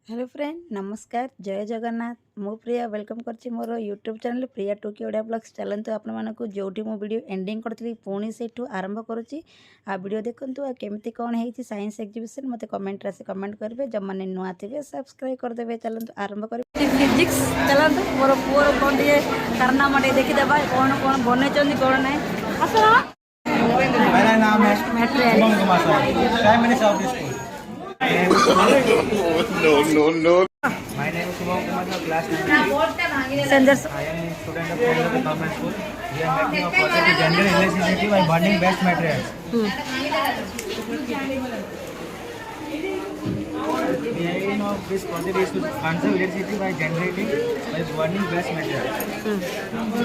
Hello friend नमस्कार जय जगन्नाथ मो प्रिया वेलकम करछि मोर यूट्यूब चैनल प्रिया टोकी ओडिया ब्लॉग्स चलते आपको जोटी मो वीडियो एंडिंग करथि पुणी सेठू आरंभ करुच्ची आ वीडियो देखंतु आ केमती कोन हेछि साइंस एग्जीबिशन मते कमेंट रासे कमेंट करबे जब माने नुआ थिबे सब्सक्राइब कर देबे। चलंतु आरंभ करबे फिजिक्स चलंतु मोर पुअर कोन दिए कारनामा टे देखि देबा कोन कोन बने चंदी कोन नै असरा। मेरा नाम है शुभम कुमार साहब, prime minister of this school. No. My name is Subham Kumar, class 9. Senders. I am a student of government school. We are making a project to generate electricity by burning waste materials. The aim of this project is to conserve electricity by burning waste materials.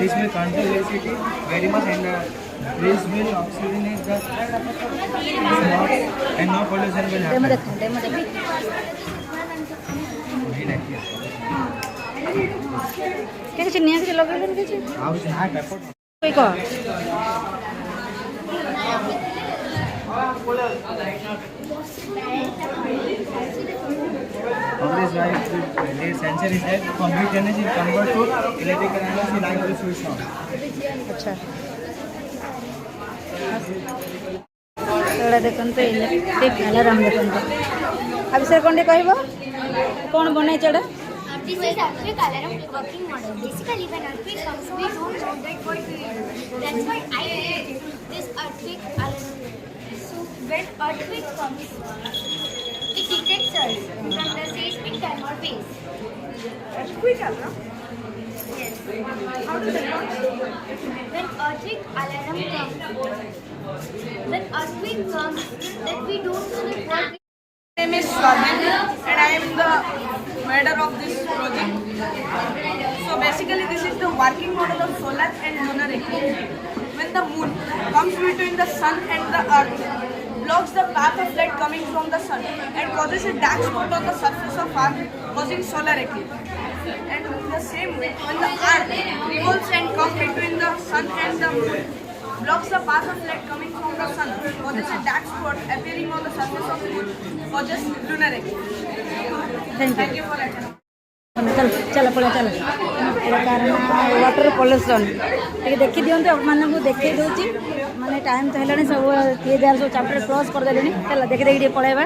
This will conserve electricity very much and this will oxygenate the smog and no pollution will happen. किसी निया के लगे लेन किसी हां उस ना paper कोई को Always right, the sensor is there. Complete energy is converted to electrical energy like the switch on. अच्छा एड़ा देखंतो इलेक्ट्रिक अलार्म देखंतो अब सर कोन कहबो कोन बनै चडा। This is electric alarm working model. Basically, when earthquake comes, we don't know that what we will do. That's why I created this earthquake alarm. So when earthquake comes, it detects us from the seismic time or base. Earthquake alarm? Yes. How does it work? When earthquake alarm comes, when earthquake comes, then we don't know that what. My name is Swati and I am the leader of this project. So basically this is the working model of solar and lunar eclipse. When the moon comes between the sun and the earth, blocks the path of light coming from the sun and causes a dark spot on the surface of earth, causing solar eclipse. And in the same way, when the earth revolves and comes between the sun and the moon, blocks the path of light coming from the sun, causes a dark spot appearing on the surface of the moon, causes lunar eclipse. Thank you for attention. चल चल पड़े चल एटा कारण water pollution टे देखि दियंते मन को देखै दोची माने टाइम तो हेलानी सब के जार सब चैप्टर क्रॉस कर देलेनी चल देखि देखि पळाइबा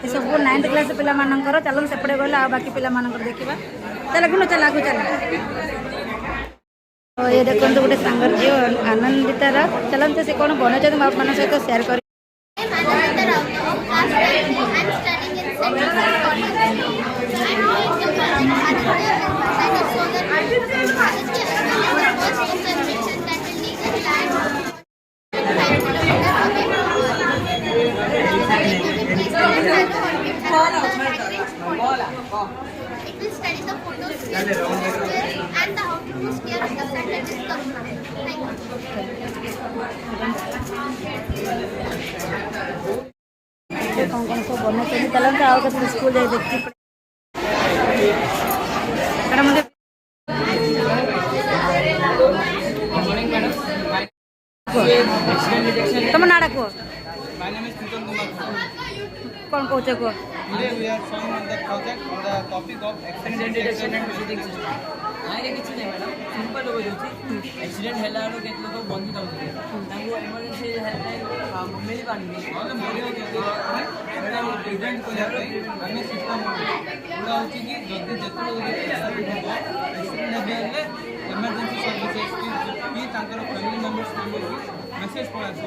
ए सब 9th क्लास पिला मानकर चलन सेपड़े गला आ बाकी पिला मानकर देखिबा चल गुनो चल आगु चल तो ये देखंतु गोटे संगर जी आनंदिता रा चलंते से कोन बनचत बाप मान सहित शेयर कर। It will study the photosphere and the how to do sphere of the sun that is the moon. Thank you. कौन सब बने चली चलते आओ के स्कूल जाए देखी मैडम मुझे तुम नाड़ा को My name is Chutan Kumar. कौन कहते को Today we are showing on the project on the topic of accident detection and mitigating system. आइरे किछि नै मैडम सिंपल हो जाउछि एक्सीडेंट हैला रो केत लोक बंदी दउछि तांको इमरजेंसी हेल्पलाइन मिल पानी और मोरी हो एटा हम प्रेजेंट को जाय हमें सिस्टम पूरा होछि कि जल्दी जतरो एक्सीडेंट हेबे इमरजेंसी सर्विसेज की तांकर फैमिली मेंबर्स को मेसेज पळासी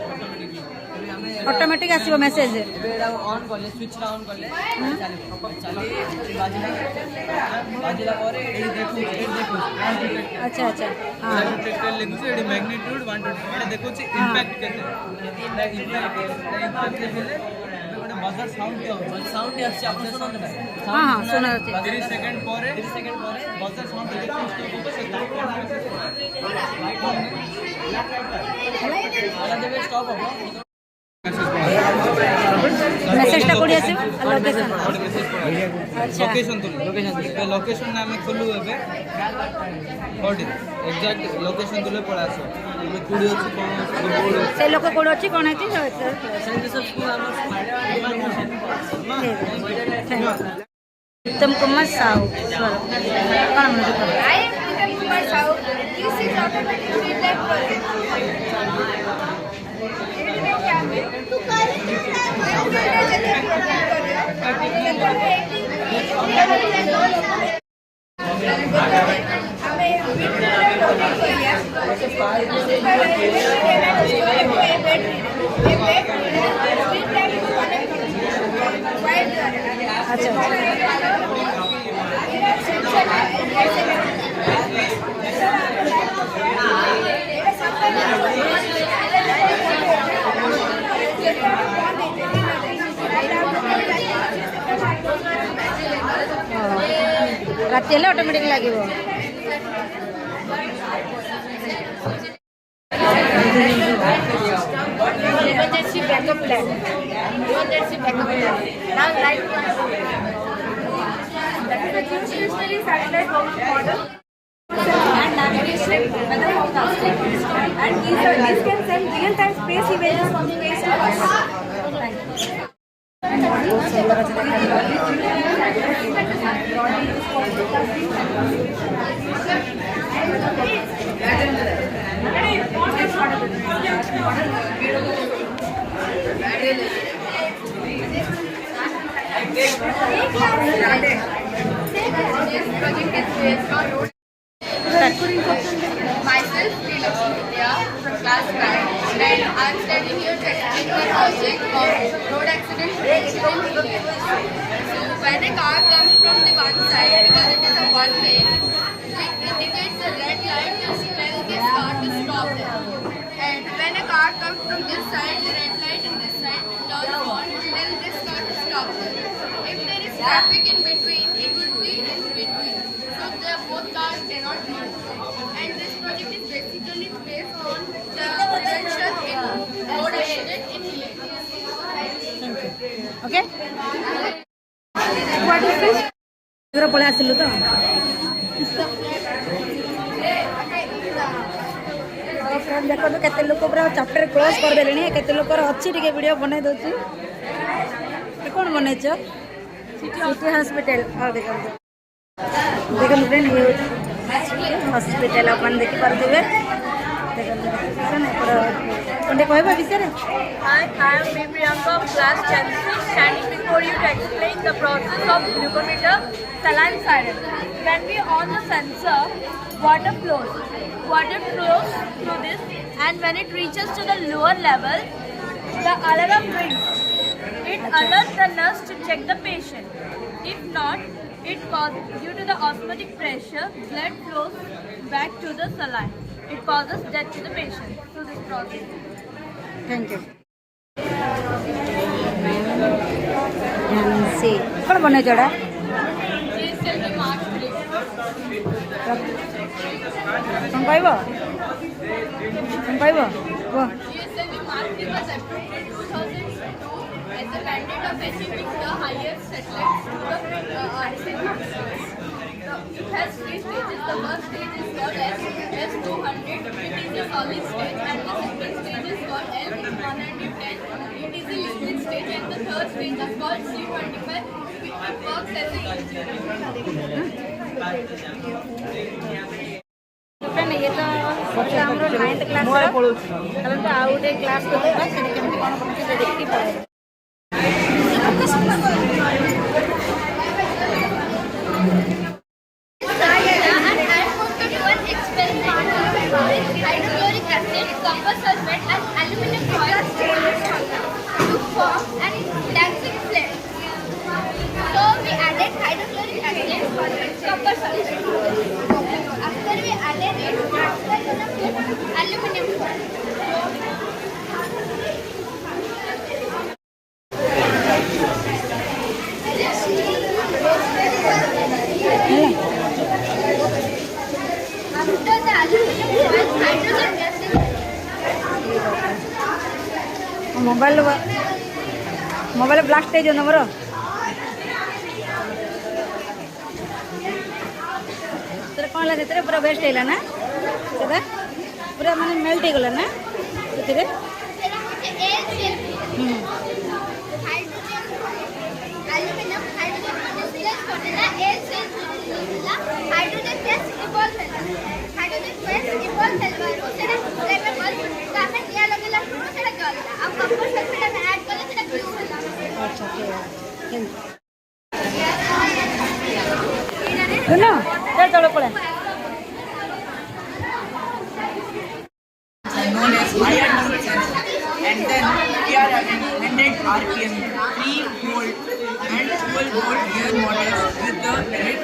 ऑटोमेटिक आसीबो मेसेज एबेडा ऑन करले स्विच रा ऑन करले चली बाजिला परे एडी देखु अच्छा अच्छा हां टेक्टल लेगु एडी मैग्नीट्यूड 120 एटा देखुछि इंपैक्ट केते इंपैक्ट देले गोटे मदर साउंड के हो साउंड आछि आपन सुनन ना हां हां सुना जाछि 30 सेकंड परे मदर साउंड देले से लाइट आला देबे स्टॉप हो मेसेजटा कोडी आसीबो लोकेशन लोकेशन तो लोकेशन ना हमें खोलु एबे कोडी एग्जैक्ट लोकेशन तुले पळा आसो हमें कोडी अछि कोन से लोक कोड अछि कोन अछि सेंटर सब स्कूल हमर उत्तम कुमार साहू स्वर कौन मन I am Uttam Kumar Sahu. This is automatic feedback project. राति हेल्ले ऑटोमेटिक लगे Emergency backup plan. Emergency backup plan. Now right one. That is a geostationary satellite model and navigation weather forecasting. And these can send real-time space images from space to us. Myself, Priya, from class 9, and I'm studying here to explain my project of road accident prevention in India. So, when a car comes from the one side, because it is a one way, it indicates the red light to tell this car to stop there. And when a car comes from this side, the red light in this side turns on to tell this car to stop there. If there is traffic in between, it would be in between. So, the both cars cannot meet. And this project is basically based on the prevention in road accident in India. Okay दूर पलि आसिलु तो friend देखो तो केते लोक पूरा chapter close कर देलेनी केते लोकर अछि टिके वीडियो बनै दोछि कोन बनैछ सिटी हॉस्पिटल और देखो फ्रेंड ये हॉस्पिटल अपन देखि परदिबे देखो कोन कहबो विषय रे Hi, I am Priyanka of class 10th, standing before you to explain the process of glucometer saline siren. When we on the sensor, water flows. Water flows through this, and when it reaches to the lower level, the alarm rings. It alerts the nurse to check the patient. If not, it causes, due to the osmotic pressure, blood flows back to the saline. It causes death to the patient through this process. Thank you सी कौन बने जोड़ा तुम कहब वो GSLV Mark III was approved in 2002 as the mandate of achieving the highest satellites to the Earth. It has three stages. The first stage is called S200. It is a solid stage, and the second stage is called L110. It is a liquid stage, and the third stage is called C25. It works as a engine. Friend ये तो हमरो 9th class रो तबे तो out ए class तो बस से केमति कोन पड़छि से देखि पड़े Hydrochloric acid, copper sulfate, and aluminum foil to form an dancing flame. So we added hydrochloric acid, copper sulfate. After we added it, aluminum foil. After the aluminum foil, hydrogen gas is mobile blast है जो number तेरे कौन लगे तेरे पूरा waste है ना तेरा पूरा माने मेल्ट हो गला ना तेरे hydrogen, aluminum, hydrogen ना चल चलो पड़े known as higher number sensor, and then we are having 100 RPM 3-volt and 12-volt gear models with the red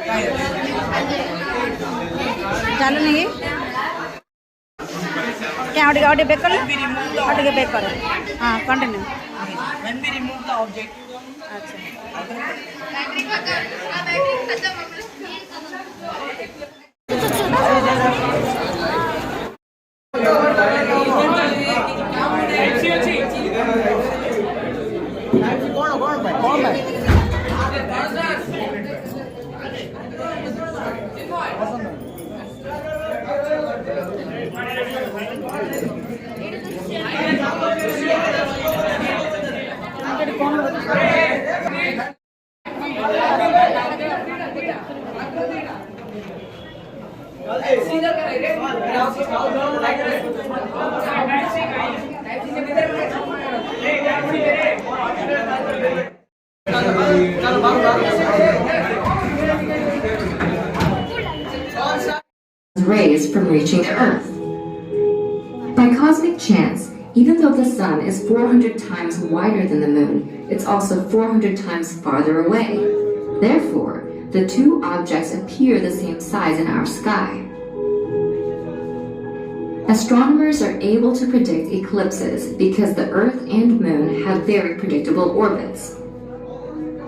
tire. चलो नहीं क्या ऑडियो बैक कर When we remove the audio back करो हाँ continue when we remove the object, rays from reaching the Earth. By cosmic chance, even though the Sun is 400 times wider than the Moon, it's also 400 times farther away. Therefore, the two objects appear the same size in our sky. Astronomers are able to predict eclipses because the Earth and Moon have very predictable orbits.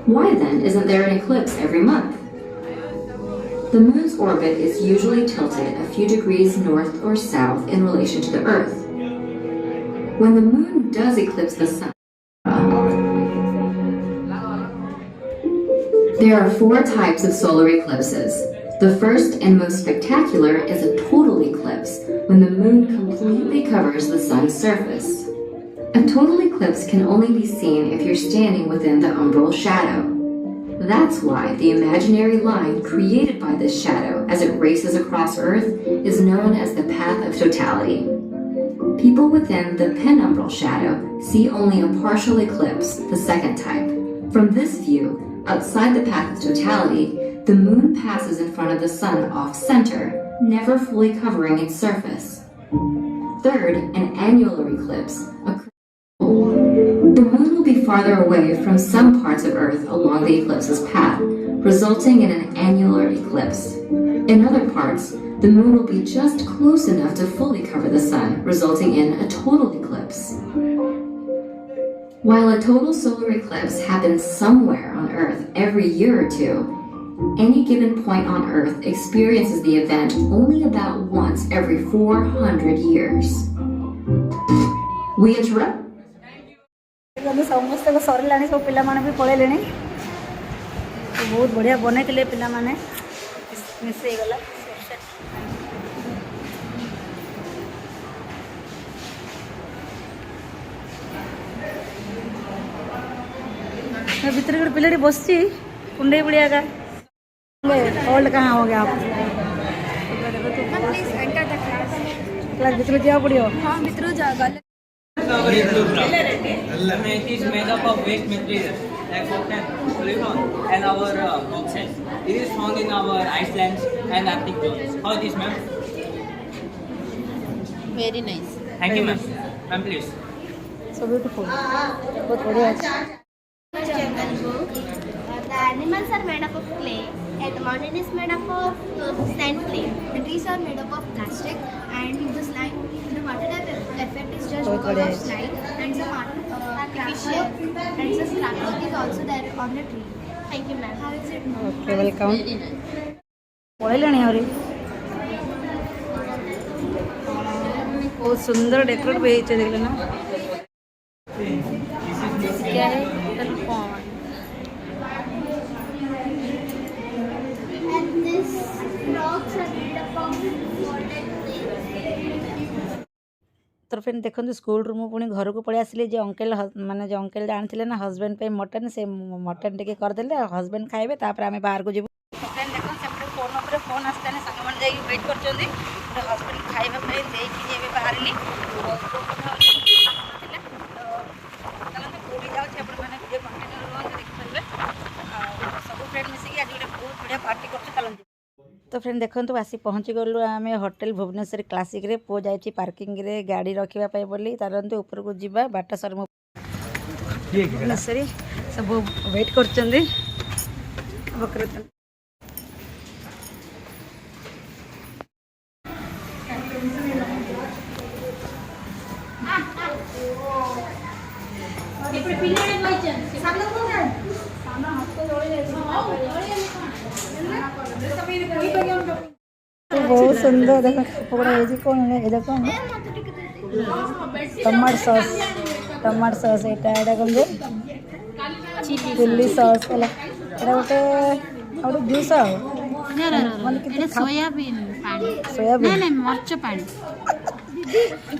Why then isn't there an eclipse every month? The Moon's orbit is usually tilted a few degrees north or south in relation to the Earth. When the Moon does eclipse the Sun, there are 4 types of solar eclipses. The first and most spectacular is a total eclipse, when the Moon completely covers the Sun's surface. A total eclipse can only be seen if you're standing within the umbral shadow. That's why the imaginary line created by this shadow as it races across Earth is known as the path of totality. People within the penumbral shadow see only a partial eclipse, the second type. From this view, outside the path of totality, the Moon passes in front of the Sun off-center, never fully covering its surface. Third, an annular eclipse occurs. The Moon will be farther away from some parts of Earth along the eclipse's path, resulting in an annular eclipse. In other parts, the Moon will be just close enough to fully cover the Sun, resulting in a total eclipse. While a total solar eclipse happens somewhere on Earth every year or two, any given point on Earth experiences the event only about once every 400 years. We interrupt. समस्त सरला सब पिला भी पलैले बहुत बढ़िया बन पे मिसईगला भितर गोटे पिलाटी बस कुंडे बुढ़िया का होल्ड कहाँ हो गया आप क्लास भितर जावा पड़ो हाँ भितर जा It is made up of waste material like cotton, polygon, and our boxes. It is found in our Iceland and Arctic zones. How it is, ma'am? Very nice. Thank you, ma'am. Ma'am, please. So beautiful. बहुत बढ़िया Jungle book. The animals are made up of clay, and the mountain is made up of sand clay. The trees are made up of plastic, and the slime, the water effect is just because of slime, and some artificial, and some scrapbook is also there on the tree. Thank you, ma'am. How is it? Okay, welcome. Very nice. पढ़े आहुरी बहुत सुंदर decorate भी होते देख लेना क्या है And this rocks are made up of water clay. तो फ्रेंड देखो स्कूल रू पुणी घर को पलि आसली जो अंकल माने जो अंकल जानी ना हजबैंड पे मटन से मटन टे करदे हजबैंड खाइबे तापर आम बाहर को जीव फ्रेंड देखो से फोन उपर फोन आसता सांग मैंने जाइए वेट कर हजबैंड खाइबा देखिए बाहर पूरी जाऊँ मैंने वीडियो कंटिन्यू फ्रेंड देखो आसी पहुँची गलु आम होटेल भुवनेश्वर क्लासिक रे पो जाइए पार्किंग रे गाड़ी रखापी बोली तरंतु ऊपर को जीवा बाट सर भुवनेश्वरी सब वेट कर बहुत सुंदर देख पकड़ा है कौन है ये देखो टमाटो सॉस यहाँ कौन चिल्ली सॉस है गोटे गोटे जूस सोयाबीन पानी सोयाबीन नहीं मरच पानी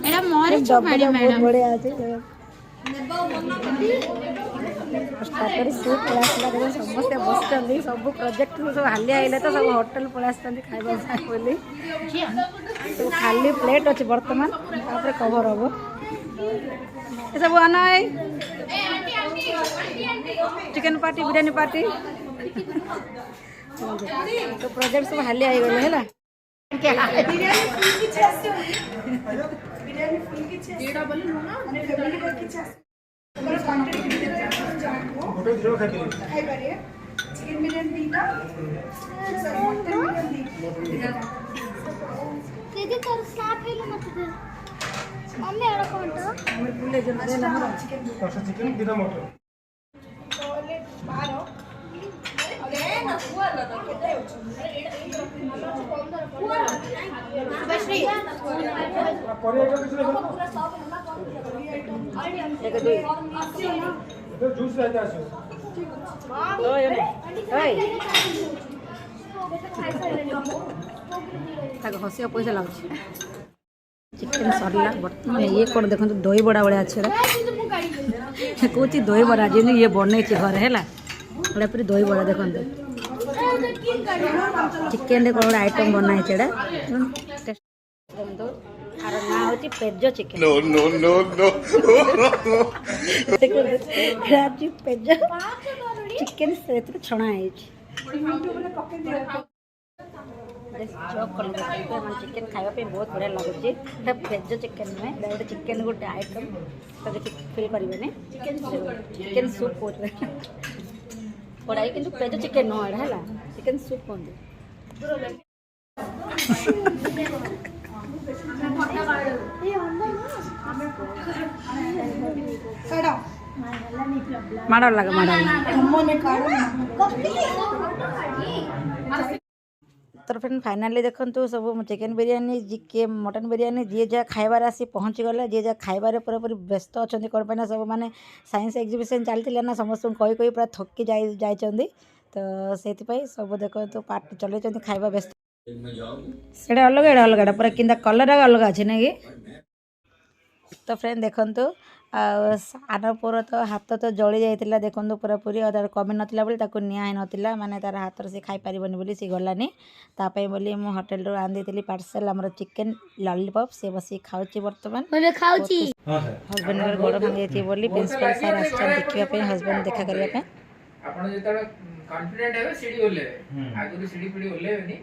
एटा मरच पानी मैडम बढ़िया अच्छे स्टार्टर सूप पड़ा समस्ते बस सब प्रोजेक्ट सब हालिया आइले तो सब होटेल पड़ा खाଇବା बोली सब खाली प्लेट अच्छे बर्तमान तापर कवर हम ये सब आना है चिकन पार्टी बिरयानी पार्टी तो प्रोजेक्ट सब हालिया आई गले है चिकन बिरयानी दीदी तोर स्नैप हेलो मत दे मम्मी एरा कोंटा बुले जन दे हमरा चिकन बिना मटर टॉयलेट बाहर अरे ना हुआ लगा केते जूस रहता है हसिया पैसा लगुच चिकेन सरला बर्तमान ये कौन देखो दही बड़ा बड़ा अच्छे कौच दही बड़ा जी ये बन घर है गोटे पूरी दही बड़ा देखो चिकेन रे कौन आइटम बनाई आर ना हूँ पेज चिकेन पेज चिकेन से छणा है चिकेन खावाई बहुत बढ़िया लगुच पेज चिकेन नुहे गोटे चिकेन गोटे आइटम फिल करेंगे चिकेन सूप कड़ाई कि पेज चिकेन नुह है चिकेन सूप कहते माड़ लगा तो फ्रेंड फाइनाली देखो सब चिकेन बिरयानी जी मटन बिरयानी जी जहाँ खाइबार आसी पहुँची गले जी जहाँ खाइबार पूरा पूरी व्यस्त अच्छा कौन पाई सब मैंने साइंस एग्जिबिशन चलती ना समस्त कही कही पूरा थकी जाइए तो से सब देखो तो पार्टी चल खाइबा व्यस्त से अलग एड़ा अलग पूरा कि कलर अलग अच्छे ना कि तो फ्रेंड देखु आन पुर तो हाथ तो जली जाइए देखो पूरा पूरी कमी नाला बोली निआ नाला माने तार हाथ से खाई पारबनी बोली सी गलानी तापाई बोली मु होटेल रू आनी पार्सल आमर चिकेन लॉलीपॉप से बस खाऊची बर्तमान हस्बैंड गोड़ भांगी बोली प्रिंसिपल सर आछन देखिबा हस्बैंड देखा करबा आपण जेतबे कॉन्फिडेंट हेबे सीडी ओले आगु सीडी पीडी ओलेबेनी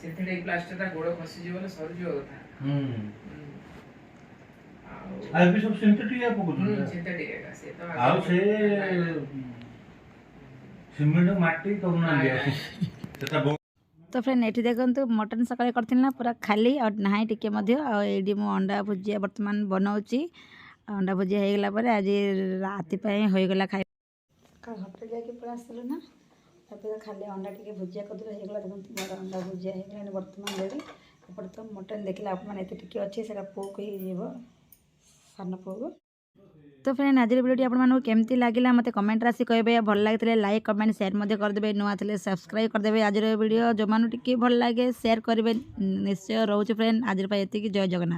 सिंथेटिक प्लास्टर ता गोड़ खसी जीवन सर जीव कथा आई भी सब सिंथेटिक या पको सिंथेटिक है से तो आउ से सीमेंट माटी तो ना सेटा तो फ्रेंड ये देखो मटन सकाଳେ करथिल ना पूरा खाली और नहाई टिके मध्य आ एडी मु अंडा भुजिया वर्तमान बनाउची अंडा भुजिया हो गला पर आज राति पय हो गला खाइ होटल जाके पूरा आसलो ना तब खाली अंडा टिके भुजिया कर हो गला देखो बड़ा अंडा भुजिया हो गला वर्तमान रेडी ऊपर तो मटन देखला आप माने एते टिके अछि सेरा पोक ही जेबो सान पोक तो फ्रेंड आज वीडियो आपको केमती लगे मत कमेंट राशि कहे भल लगे लाइक कमेंट शेयर करदे नुआ थे सब्सक्राइब करदे आज वीडियो जो मानु टिके भल लगे शेयर करेंगे निश्चय रोचे फ्रेंड आज ये जय जगन्नाथ।